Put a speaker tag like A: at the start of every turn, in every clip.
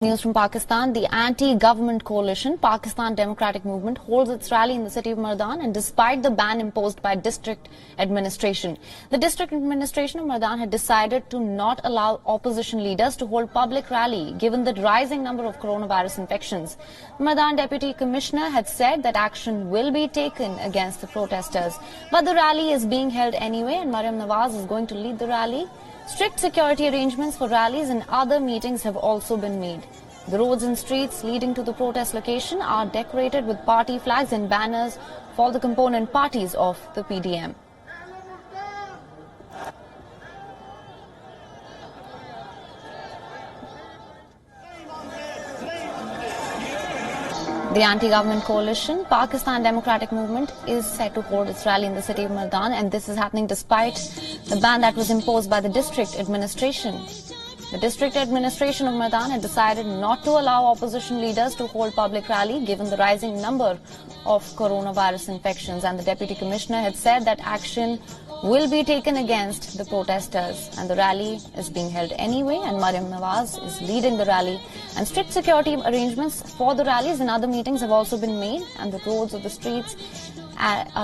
A: News from Pakistan. The anti-government coalition, Pakistan Democratic Movement, holds its rally in the city of Mardan, and despite the ban imposed by district administration, the district administration of Mardan had decided to not allow opposition leaders to hold public rally given the rising number of coronavirus infections. The Mardan Deputy Commissioner had said that action will be taken against the protesters, but the rally is being held anyway, and Mariam Nawaz is going to lead the rally. Strict security arrangements for rallies and other meetings have also been made. The roads and streets leading to the protest location are decorated with party flags and banners for the component parties of the PDM. The anti-government coalition, Pakistan Democratic Movement, is set to hold its rally in the city of Mardan, and this is happening despite the ban that was imposed by the district administration. The district administration of Mardan had decided not to allow opposition leaders to hold public rally given the rising number of coronavirus infections, and the Deputy Commissioner had said that action will be taken against the protesters, and the rally is being held anyway, and Mariam Nawaz is leading the rally, and strict security arrangements for the rallies and other meetings have also been made, and the roads of the streets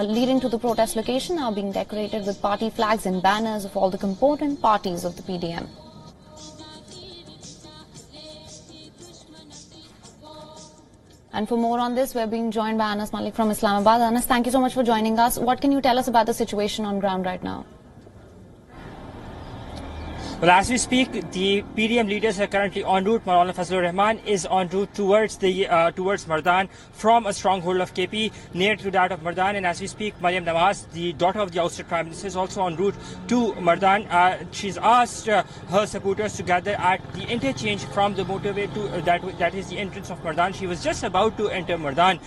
A: leading to the protest location are being decorated with party flags and banners of all the component parties of the PDM. And for more on this, we're being joined by Anas Malik from Islamabad. Anas, thank you so much for joining us. What can you tell us about the situation on ground right now?
B: Well, as we speak, the PDM leaders are currently en route. Maulana Fazlur Rahman is en route towards Mardan from a stronghold of KP near to that of Mardan. And as we speak, Mariam Nawaz, the daughter of the ousted Prime Minister, is also en route to Mardan. She's asked her supporters to gather at the interchange from the motorway to that is the entrance of Mardan. She was just about to enter Mardan.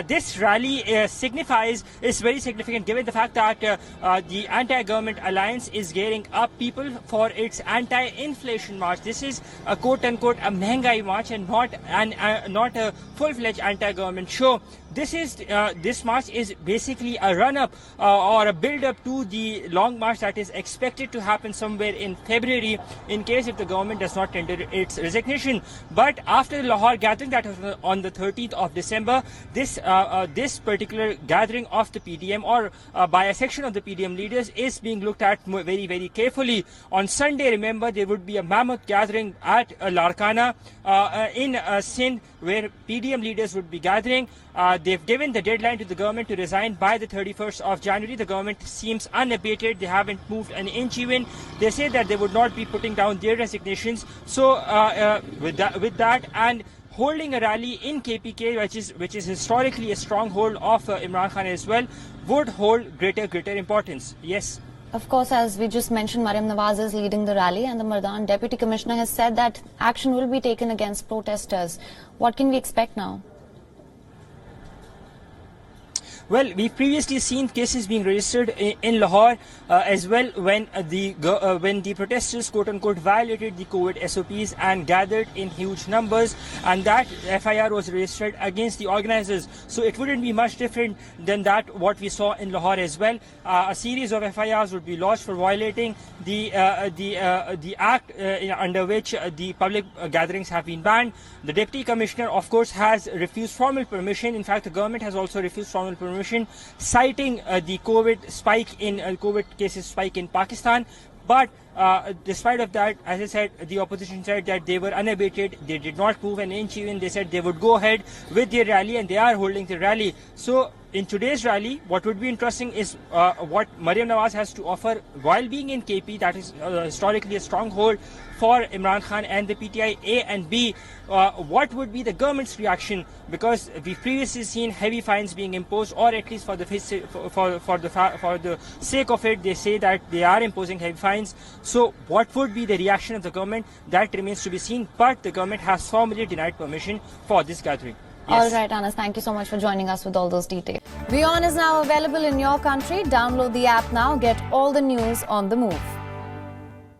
B: This rally is very significant given the fact that the anti-government alliance is gearing up people for its anti-inflation march. This is a quote-unquote a Mehengai march and not a full-fledged anti-government show. This march is basically a run-up or a build-up to the long march that is expected to happen somewhere in February in case if the government does not tender its resignation. But after the Lahore gathering that was on the 13th of December, this particular gathering of the PDM or by a section of the PDM leaders is being looked at very, very carefully. On Sunday, remember, there would be a mammoth gathering at Larkana in Sindh where PDM leaders would be gathering. They've given the deadline to the government to resign by the 31st of January. The government seems unabated. They haven't moved an inch even. They say that they would not be putting down their resignations. So with that and holding a rally in KPK, which is historically a stronghold of Imran Khan as well, would hold greater importance. Yes.
A: Of course, as we just mentioned, Mariam Nawaz is leading the rally, and the Mardan Deputy Commissioner has said that action will be taken against protesters. What can we expect now?
B: Well, we've previously seen cases being registered in Lahore as well when the protesters quote-unquote violated the COVID SOPs and gathered in huge numbers, and that FIR was registered against the organizers. So it wouldn't be much different than that what we saw in Lahore as well. A series of FIRs would be lodged for violating the act under which the public gatherings have been banned. The Deputy Commissioner, of course, has refused formal permission. In fact, the government has also refused formal permission, citing the COVID cases spike in Pakistan. But despite of that, as I said, the opposition said that they were unabated. They did not move an inch even. They said they would go ahead with their rally, and they are holding the rally. So in today's rally, what would be interesting is what Mariam Nawaz has to offer while being in KP, that is historically a stronghold for Imran Khan and the PTI. A and B, what would be the government's reaction? Because we've previously seen heavy fines being imposed, or at least for the sake of it, they say that they are imposing heavy fines. So what would be the reaction of the government? That remains to be seen. But the government has formally denied permission for this gathering.
A: Yes. All right, Anas, thank you so much for joining us with all those details. WION is now available in your country. Download the app now. Get all the news on the move.